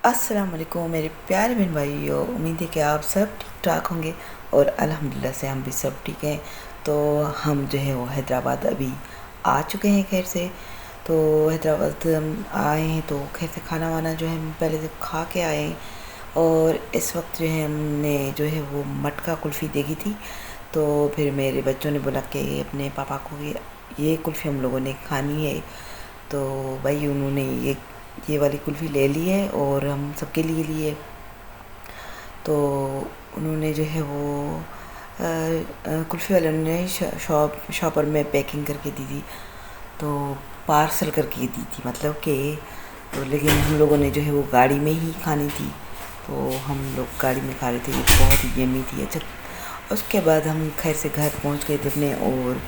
अस्सलाम वालेकुम मेरे प्यारे बहन भाइयों। उम्मीद है कि आप सब ठीक ठाक होंगे और अल्हम्दुलिल्लाह से हम भी सब ठीक हैं। तो हम जो है वो हैदराबाद अभी आ चुके हैं खैर से। तो हैदराबाद हम आए हैं तो खैर से खाना वाना जो है हम पहले से खा के आए हैं। और इस वक्त जो है हमने जो है वो मटका कुल्फ़ी देखी थी। तो फिर मेरे बच्चों ने बोला कि अपने पापा को ये कुल्फ़ी हम लोगों ने खानी है। तो भाई उन्होंने ये वाली कुल्फ़ी ले ली है और हम सबके लिए लिए। तो उन्होंने जो है वो कुल्फ़ी वाले ने शॉपर में पैकिंग करके दी थी। तो पार्सल करके दी थी मतलब कि तो लेकिन हम लोगों ने जो है वो गाड़ी में ही खानी थी। तो हम लोग गाड़ी में खा रहे थे। ये बहुत ही यम्मी थी। अच्छा, उसके बाद हम खैर से घर पहुंच गए थे अपने और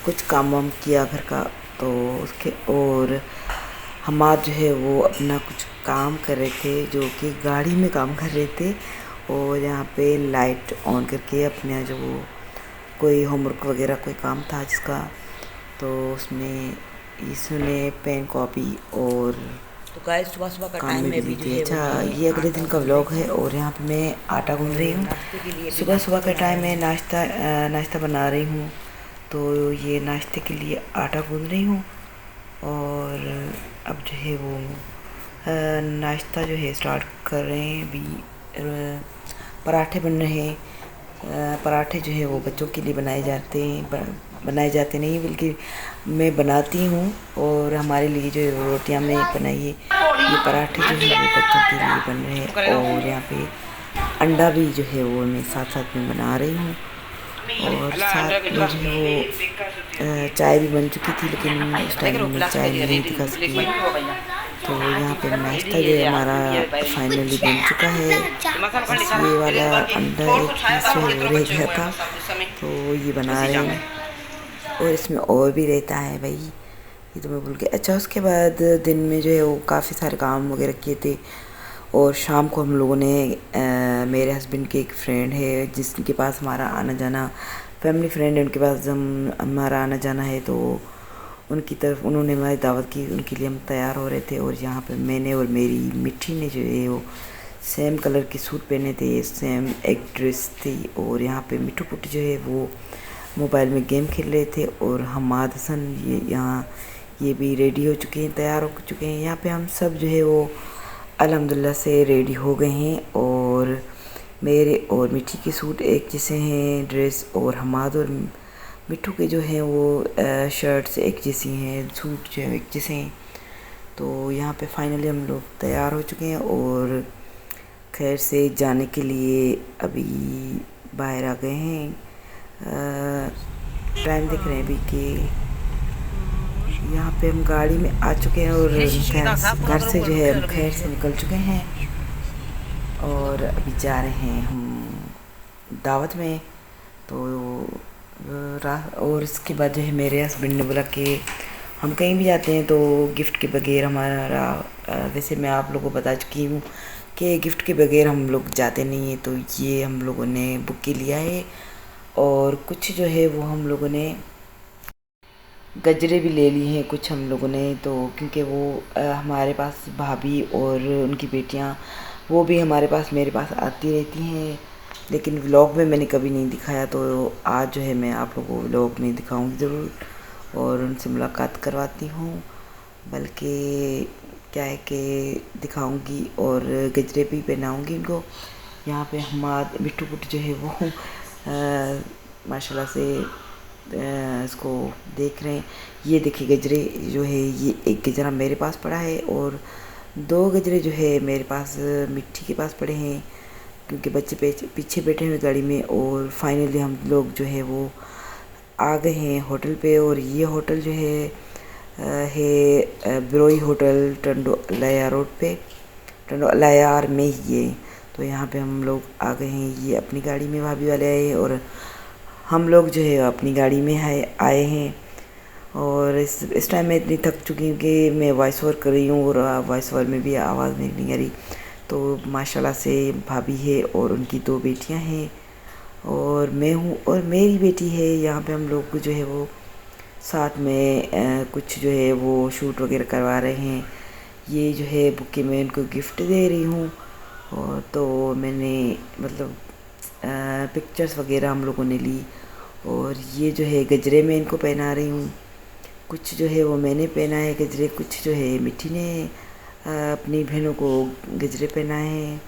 कुछ काम वाम किया घर का। तो उसके और हम आज जो है वो अपना कुछ काम कर रहे थे जो कि गाड़ी में काम कर रहे थे। और यहाँ पे लाइट ऑन करके अपने जो वो कोई होमवर्क वगैरह कोई काम था जिसका, तो उसमें इसने पेन कॉपी और तो गाइस सुबह सुबह का काम टाइम में में बिजी भी जो थी। है वो अच्छा, मैं ये अगले आटा दिन का गूंद रही व्लॉग है हूँ। और यहाँ पे मैं आटा गूंद रही और हूँ। नाश्ते के लिए भी सुबह सुबह नाश्ता का बना टाइम रही है, हूँ। नाश्ता बना रही हूँ। तो ये नाश्ते के लिए आटा गूंद रही हूँ। और अब जो है वो नाश्ता जो है स्टार्ट कर रहे हैं अभी। पराठे बन रहे हैं। पराठे जो है वो बच्चों के लिए बनाए जाते हैं, बनाए जाते नहीं बल्कि मैं बनाती हूँ। और हमारे लिए जो है वो रोटियाँ मैं बनाई है। ये पराठे जो है वो बच्चों के लिए बन रहे हैं। और यहाँ पे अंडा भी जो है वो मैं साथ साथ में बना रही हूँ। और साथ में जो है वो चाय भी बन चुकी थी लेकिन उस टाइम में मैं चाय नहीं दिखा सकी। तो यहाँ पे नाश्ता जो है हमारा फाइनली बन चुका है। बस ये वाला अंडा एक पीस जो है वो रह गया था, तो ये बना रहे हैं। और इसमें और भी रहता है भाई, ये तो मैं भूल गई। अच्छा, उसके बाद दिन में जो है वो काफ़ी सारे काम वगैरह किए थे। और शाम को हम लोगों ने मेरे हस्बैंड के एक फ्रेंड है जिसके पास हमारा आना जाना, फैमिली फ्रेंड है, उनके पास हमारा आना जाना है। तो उनकी तरफ उन्होंने हमारी दावत की, उनके लिए हम तैयार हो रहे थे। और यहाँ पे मैंने और मेरी मिट्टी ने जो है वो सेम कलर के सूट पहने थे, सेम एक ड्रेस थी। और यहाँ पे मिठू पुटी जो है वो मोबाइल में गेम खेल रहे थे। और हमाद हसन ये भी रेडी हो चुके हैं, तैयार हो चुके हैं। यहाँ पे हम सब जो है वो अल्हम्दुलिल्लाह से रेडी हो गए हैं। और मेरे और मिट्टी के सूट एक जैसे हैं ड्रेस, और हमाद और मिट्टू के जो हैं वो शर्ट्स एक जैसी हैं, सूट जो है एक जैसे हैं। तो यहाँ पे फाइनली हम लोग तैयार हो चुके हैं और खैर से जाने के लिए अभी बाहर आ गए हैं। टाइम देख रहे हैं अभी कि यहाँ पे हम गाड़ी में आ चुके हैं और घर से जो है हम खैर से निकल चुके हैं। और अभी जा रहे हैं हम दावत में। तो और इसके बाद जो है मेरे हस्बैंड ने बोला कि हम कहीं भी जाते हैं तो गिफ्ट के बगैर हमारा वैसे मैं आप लोगों को बता चुकी हूँ कि गिफ्ट के बगैर हम लोग जाते नहीं हैं। तो ये हम लोगों ने बुक के लिया है। और कुछ जो है वो हम लोगों ने गजरे भी ले लिए हैं कुछ हम लोगों ने। तो क्योंकि वो हमारे पास भाभी और उनकी बेटियां वो भी हमारे पास मेरे पास आती रहती हैं, लेकिन व्लॉग में मैंने कभी नहीं दिखाया। तो आज जो है मैं आप लोगों को व्लॉग में दिखाऊंगी ज़रूर और उनसे मुलाकात करवाती हूँ। बल्कि क्या है कि दिखाऊंगी और गजरे भी पहनाऊंगी उनको। यहाँ पे हमारे मिट्टू पुट जो है वो माशाल्लाह से इसको देख रहे हैं। ये देखिए गजरे जो है, ये एक गजरा मेरे पास पड़ा है और दो गजरे जो है मेरे पास मिट्टी के पास पड़े हैं, क्योंकि बच्चे पीछे बैठे हुए गाड़ी में। और फाइनली हम लोग जो है वो आ गए हैं होटल पे। और ये होटल जो है ब्रोई होटल टंडो अलाया रोड पे, टंडो अलायार में ही है। तो यहाँ पे हम लोग आ गए हैं, ये अपनी गाड़ी में भाभी वाले आए और हम लोग जो है अपनी गाड़ी में आए हैं। और इस टाइम मैं इतनी थक चुकी हूँ कि मैं वॉइस ओवर कर रही हूँ और वॉइस ओवर में भी आवाज़ मेरी नहीं आ रही। तो माशाल्लाह से भाभी है और उनकी दो बेटियाँ हैं और मैं हूँ और मेरी बेटी है। यहाँ पे हम लोग जो है वो साथ में कुछ जो है वो शूट वगैरह करवा रहे हैं। ये जो है बुके मैं इनको गिफ्ट दे रही हूँ। और तो मैंने मतलब पिक्चर्स वगैरह हम लोगों ने ली। और ये जो है गजरे मैं इनको पहना रही हूँ। कुछ जो है वो मैंने पहना है गजरे, कुछ जो है मिठी ने अपनी बहनों को गजरे पहनाए हैं।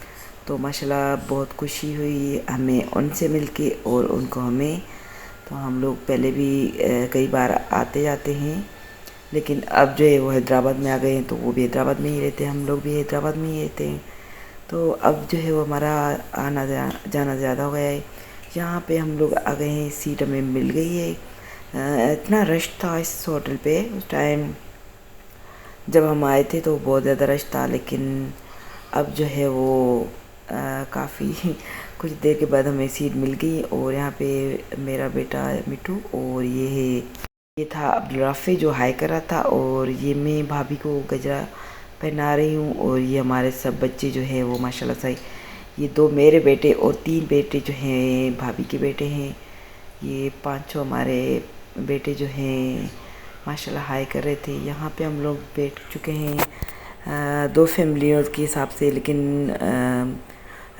तो माशाल्लाह बहुत खुशी हुई हमें उनसे मिलके और उनको हमें। तो हम लोग पहले भी कई बार आते जाते हैं, लेकिन अब जो है वो हैदराबाद में आ गए हैं, तो वो भी हैदराबाद में ही रहते हैं, हम लोग भी हैदराबाद में ही रहते हैं। तो अब जो है वो हमारा आना जाना ज़्यादा हो गया है। यहाँ पे हम लोग आ गए हैं, सीट हमें मिल गई है। इतना रश था इस होटल पे उस टाइम जब हम आए थे, तो बहुत ज़्यादा रश था। लेकिन अब जो है वो काफ़ी कुछ देर के बाद हमें सीट मिल गई। और यहाँ पे मेरा बेटा मिठू और ये था अब्दुल राफ़ी जो हाई कर रहा था। और ये मैं भाभी को गजरा पहना रही हूँ। और ये हमारे सब बच्चे जो हैं वो माशाल्लाह से, ये 2 मेरे बेटे और 3 बेटे जो हैं भाभी के बेटे हैं। ये 5 हमारे बेटे जो हैं माशाल्लाह हाई कर रहे थे। यहाँ पे हम लोग बैठ चुके हैं 2 फैमिलियों के हिसाब से। लेकिन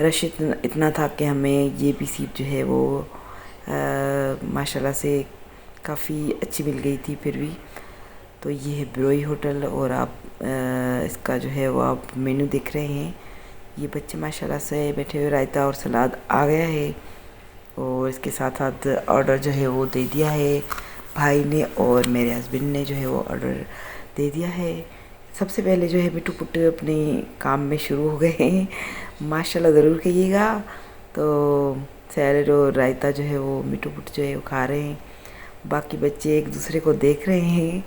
रश इतना था कि हमें ये भी सीट जो है वो माशाल्लाह से काफ़ी अच्छी मिल गई थी फिर भी। तो ये है ब्रोई होटल। और आप इसका जो है वो आप मेनू देख रहे हैं। ये बच्चे माशाल्लाह से बैठे हुए, रायता और सलाद आ गया है। और इसके साथ साथ ऑर्डर जो है वो दे दिया है भाई ने, और मेरे हस्बैंड ने जो है वो ऑर्डर दे दिया है। सबसे पहले जो है मिठू पुट्टू अपने काम में शुरू हो गए हैं, माशाल्लाह ज़रूर कहिएगा। तो सैलड और रायता जो है वो मिठू पुट्टू जो है वो खा रहे हैं, बाकी बच्चे एक दूसरे को देख रहे हैं।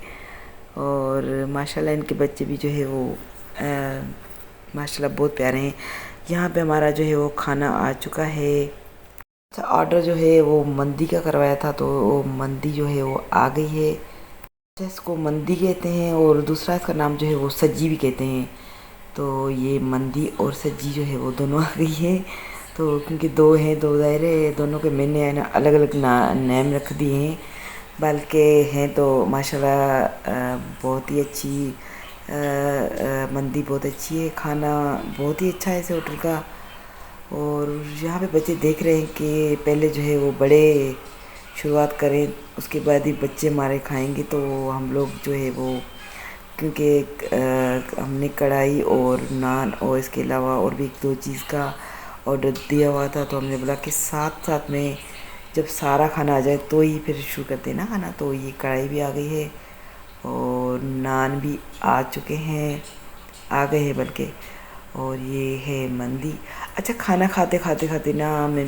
और माशाल्लाह इनके बच्चे भी जो है वो माशाल्लाह बहुत प्यारे हैं। यहाँ पे हमारा जो है वो खाना आ चुका है। अच्छा, ऑर्डर जो है वो मंदी का करवाया था, तो वो मंदी जो है वो आ गई है। इसको मंदी कहते हैं और दूसरा इसका नाम जो है वो सज्जी भी कहते हैं। तो ये मंदी और सज्जी जो है वो दोनों आ गई है। तो क्योंकि 2 हैं, 2 दायरे, दोनों के मैंने है ना अलग अलग नाम रख दिए हैं। बल्कि हैं तो माशाल्लाह बहुत ही अच्छी मंदी बहुत अच्छी है, खाना बहुत ही अच्छा है इस होटल का। और यहाँ पे बच्चे देख रहे हैं कि पहले जो है वो बड़े शुरुआत करें, उसके बाद ही बच्चे हमारे खाएंगे। तो हम लोग जो है वो क्योंकि हमने कढ़ाई और नान और इसके अलावा और भी 1-2 चीज़ का ऑर्डर दिया हुआ था, तो हमने बोला कि साथ साथ में जब सारा खाना आ जाए तो ही फिर शुरू करते हैं ना खाना। तो ये कढ़ाई भी आ गई है और नान भी आ चुके हैं, आ गए हैं बल्कि। और ये है मंदी। अच्छा, खाना खाते खाते खाते ना मैं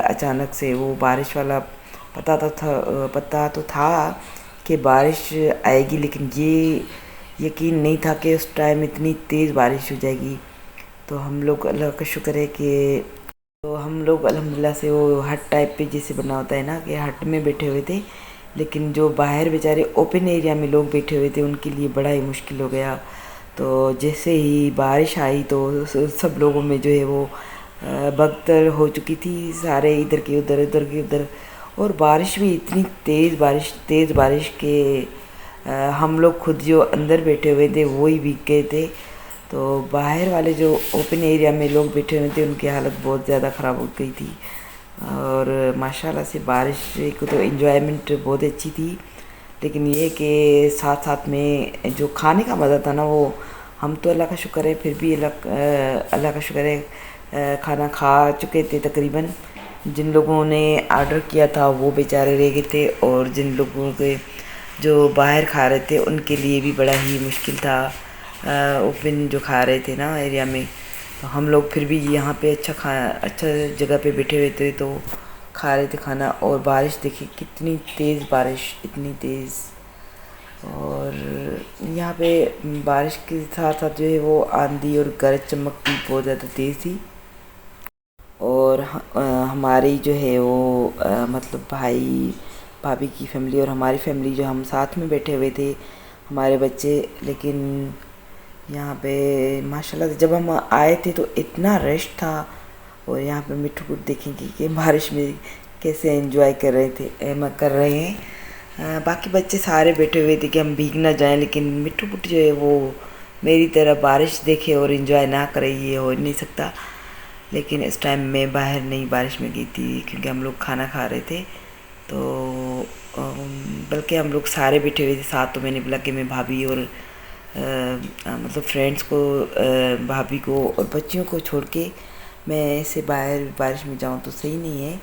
अचानक से वो बारिश वाला पता तो था कि बारिश आएगी, लेकिन ये यकीन नहीं था कि उस टाइम इतनी तेज़ बारिश हो जाएगी। तो हम लोग अल्लाह का शुक्र है कि तो हम लोग अल्हम्दुलिल्लाह से वो हट टाइप पे जैसे बना होता है ना कि हट में बैठे हुए थे। लेकिन जो बाहर बेचारे ओपन एरिया में लोग बैठे हुए थे उनके लिए बड़ा ही मुश्किल हो गया। तो जैसे ही बारिश आई तो सब लोगों में जो है वो भगदड़ हो चुकी थी, सारे इधर के उधर उधर के उधर। और बारिश भी इतनी तेज़ बारिश के हम लोग खुद जो अंदर बैठे हुए थे वो ही भीग गए थे। तो बाहर वाले जो ओपन एरिया में लोग बैठे हुए थे उनकी हालत बहुत ज़्यादा ख़राब हो गई थी। और माशाल्लाह से बारिश को तो एंजॉयमेंट बहुत अच्छी थी। लेकिन ये कि साथ साथ में जो खाने का मज़ा था ना, वो हम तो अल्लाह का शुक्र है फिर भी अल्लाह का शुक्र है खाना खा चुके थे तकरीबन। जिन लोगों ने ऑर्डर किया था वो बेचारे रह गए थे, और जिन लोगों के जो बाहर खा रहे थे उनके लिए भी बड़ा ही मुश्किल था ओपन जो खा रहे थे ना एरिया में। तो हम लोग फिर भी यहाँ पे अच्छा जगह पे बैठे हुए थे तो खा रहे थे खाना। और बारिश देखिए कितनी तेज़ बारिश, इतनी तेज़। और यहाँ पे बारिश के साथ साथ जो है वो आंधी और गरज चमक भी बहुत ज़्यादा तेज़ थी। और हमारी जो है वो मतलब भाई भाभी की फैमिली और हमारी फैमिली जो हम साथ में बैठे हुए थे, हमारे बच्चे। लेकिन यहाँ पे माशाल्लाह से जब हम आए थे तो इतना रश था। और यहाँ पे मिठू को देखेंगे कि बारिश में कैसे एंजॉय कर रहे हैं। बाकी बच्चे सारे बैठे हुए थे कि हम भीग ना जाएं, लेकिन मिठू पुट्टी जो है वो मेरी तरह बारिश देखे और इन्जॉय ना करे ये हो नहीं सकता। लेकिन इस टाइम मैं बाहर नहीं बारिश में गई थी क्योंकि हम लोग खाना खा रहे थे। तो बल्कि हम लोग सारे बैठे हुए थे साथ। तो मैंने बोला कि मैं भाभी और मतलब फ्रेंड्स को, भाभी को और बच्चियों को छोड़ के मैं ऐसे बाहर बारिश में जाऊं तो सही नहीं है।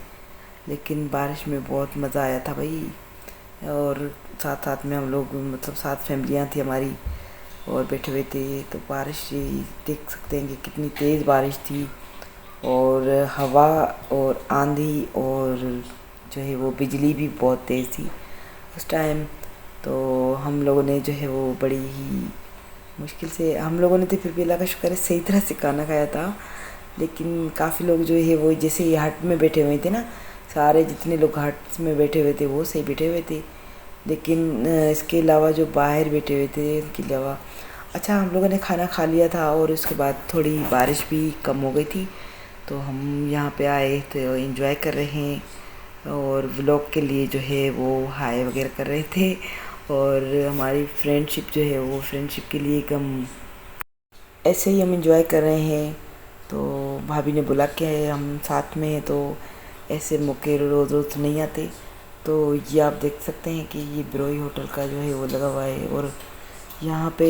लेकिन बारिश में बहुत मज़ा आया था भाई। और साथ साथ में हम लोग मतलब 7 फैमिलियाँ थी हमारी और बैठे हुए थे। तो बारिश देख सकते हैं कि कितनी तेज़ बारिश थी और हवा और आंधी और जो है वो बिजली भी बहुत तेज़ थी उस टाइम। तो हम लोगों ने जो है वो बड़ी ही मुश्किल से, हम लोगों ने तो फिर भी अल्लाह का शुक्र है सही तरह से खाना खाया था। लेकिन काफ़ी लोग जो है वो जैसे ये हट में बैठे हुए थे ना, सारे जितने लोग हट में बैठे हुए थे वो सही बैठे हुए थे। लेकिन इसके अलावा जो बाहर बैठे हुए थे इनके अलावा, अच्छा हम लोगों ने खाना खा लिया था और उसके बाद थोड़ी बारिश भी कम हो गई थी। तो हम यहाँ पे आए तो एंजॉय कर रहे हैं और व्लॉग के लिए जो है वो हाय वगैरह कर रहे थे। और हमारी फ्रेंडशिप जो है वो फ्रेंडशिप के लिए हम ऐसे ही हम एंजॉय कर रहे हैं। तो भाभी ने बोला कि हम साथ में हैं तो ऐसे मौके रोज़ रोज़ नहीं आते। तो ये आप देख सकते हैं कि ये ब्रोई होटल का जो है वो लगा हुआ है। और यहाँ पे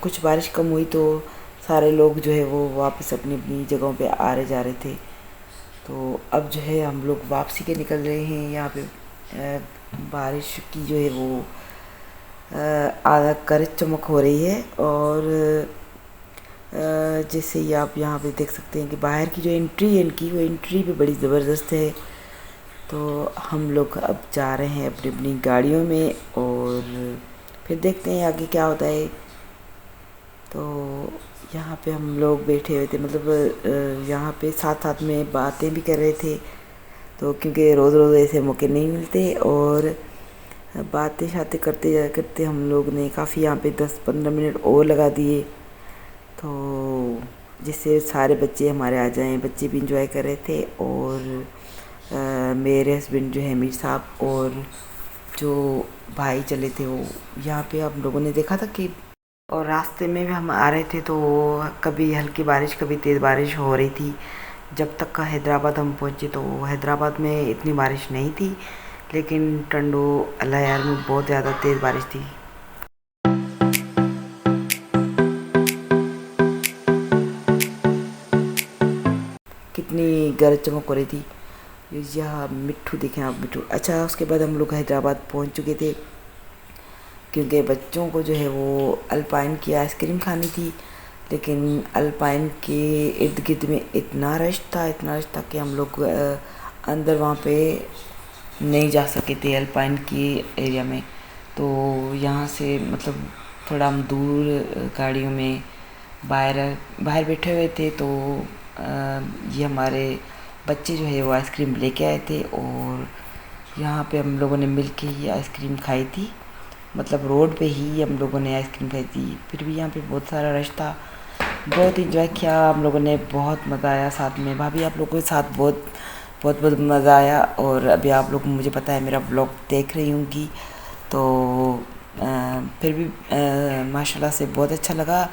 कुछ बारिश कम हुई तो सारे लोग जो है वो वापस अपनी अपनी जगहों पे आ रहे जा रहे थे। तो अब जो है हम लोग वापसी के निकल रहे हैं। यहाँ पे बारिश की जो है वो आधा गरज चमक हो रही है। और जैसे ही आप यहाँ पे देख सकते हैं कि बाहर की जो एंट्री है इनकी, वो एंट्री भी बड़ी ज़बरदस्त है। तो हम लोग अब जा रहे हैं अपनी अपनी गाड़ियों में और फिर देखते हैं आगे क्या होता है। तो यहाँ पे हम लोग बैठे हुए थे, मतलब यहाँ पे साथ साथ में बातें भी कर रहे थे। तो क्योंकि रोज़ रोज़ ऐसे मौके नहीं मिलते और बातें शातें करते करते हम लोग ने काफ़ी यहाँ पे 10-15 मिनट और लगा दिए। तो जिससे सारे बच्चे हमारे आ जाएं, बच्चे भी इंजॉय कर रहे थे। और मेरे हस्बैंड जो है मीर साहब और जो भाई चले थे वो यहाँ पे हम लोगों ने देखा था कि, और रास्ते में भी हम आ रहे थे तो कभी हल्की बारिश कभी तेज़ बारिश हो रही थी। जब तक का हैदराबाद हम पहुँचे तो हैदराबाद में इतनी बारिश नहीं थी, लेकिन टंडो अलायार में बहुत ज़्यादा तेज़ बारिश थी। कितनी गरज चमक हो रही थी। यह मिट्ठू देखें आप, मिट्ठू। अच्छा उसके बाद हम लोग हैदराबाद पहुँच चुके थे क्योंकि बच्चों को जो है वो अल्पाइन की आइसक्रीम खानी थी। लेकिन अल्पाइन के इर्द गिर्द में इतना रश था, इतना रश था कि हम लोग अंदर वहाँ पे नहीं जा सके थे अल्पाइन की एरिया में। तो यहाँ से मतलब थोड़ा हम दूर गाड़ियों में बाहर बाहर बैठे हुए थे। तो ये हमारे बच्चे जो है वो आइसक्रीम लेके आए थे और यहाँ पे हम लोगों ने मिल के ही आइसक्रीम खाई थी। मतलब रोड पे ही हम लोगों ने आइसक्रीम खाई थी। फिर भी यहाँ पे बहुत सारा रश था, बहुत इंजॉय किया हम लोगों ने, बहुत मज़ा आया साथ में। भाभी आप लोगों के साथ बहुत बहुत बहुत मज़ा आया। और अभी आप लोग, मुझे पता है मेरा ब्लॉग देख रही होंगी तो फिर भी माशाल्लाह से बहुत अच्छा लगा।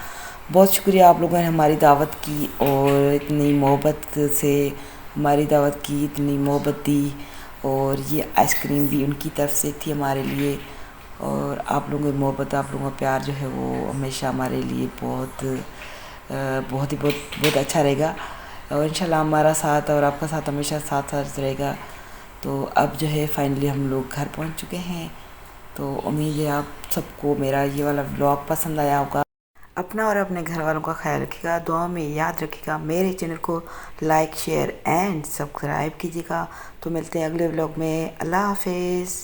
बहुत शुक्रिया आप लोगों ने हमारी दावत की और इतनी मोहब्बत से हमारी दावत की, इतनी मोहब्बत दी। और ये आइसक्रीम भी उनकी तरफ से थी हमारे लिए। और आप लोगों की मोहब्बत, आप लोगों का प्यार जो है वो हमेशा हमारे लिए बहुत बहुत ही बहुत अच्छा रहेगा। और इंशाल्लाह हमारा साथ और आपका साथ हमेशा साथ साथ रहेगा। तो अब जो है फाइनली हम लोग घर पहुंच चुके हैं। तो उम्मीद है आप सबको मेरा ये वाला व्लॉग पसंद आया होगा। अपना और अपने घर वालों का ख्याल रखिएगा, दुआ में याद रखिएगा। मेरे चैनल को लाइक शेयर एंड सब्सक्राइब कीजिएगा। तो मिलते हैं अगले व्लॉग में। अल्लाह हाफिज़।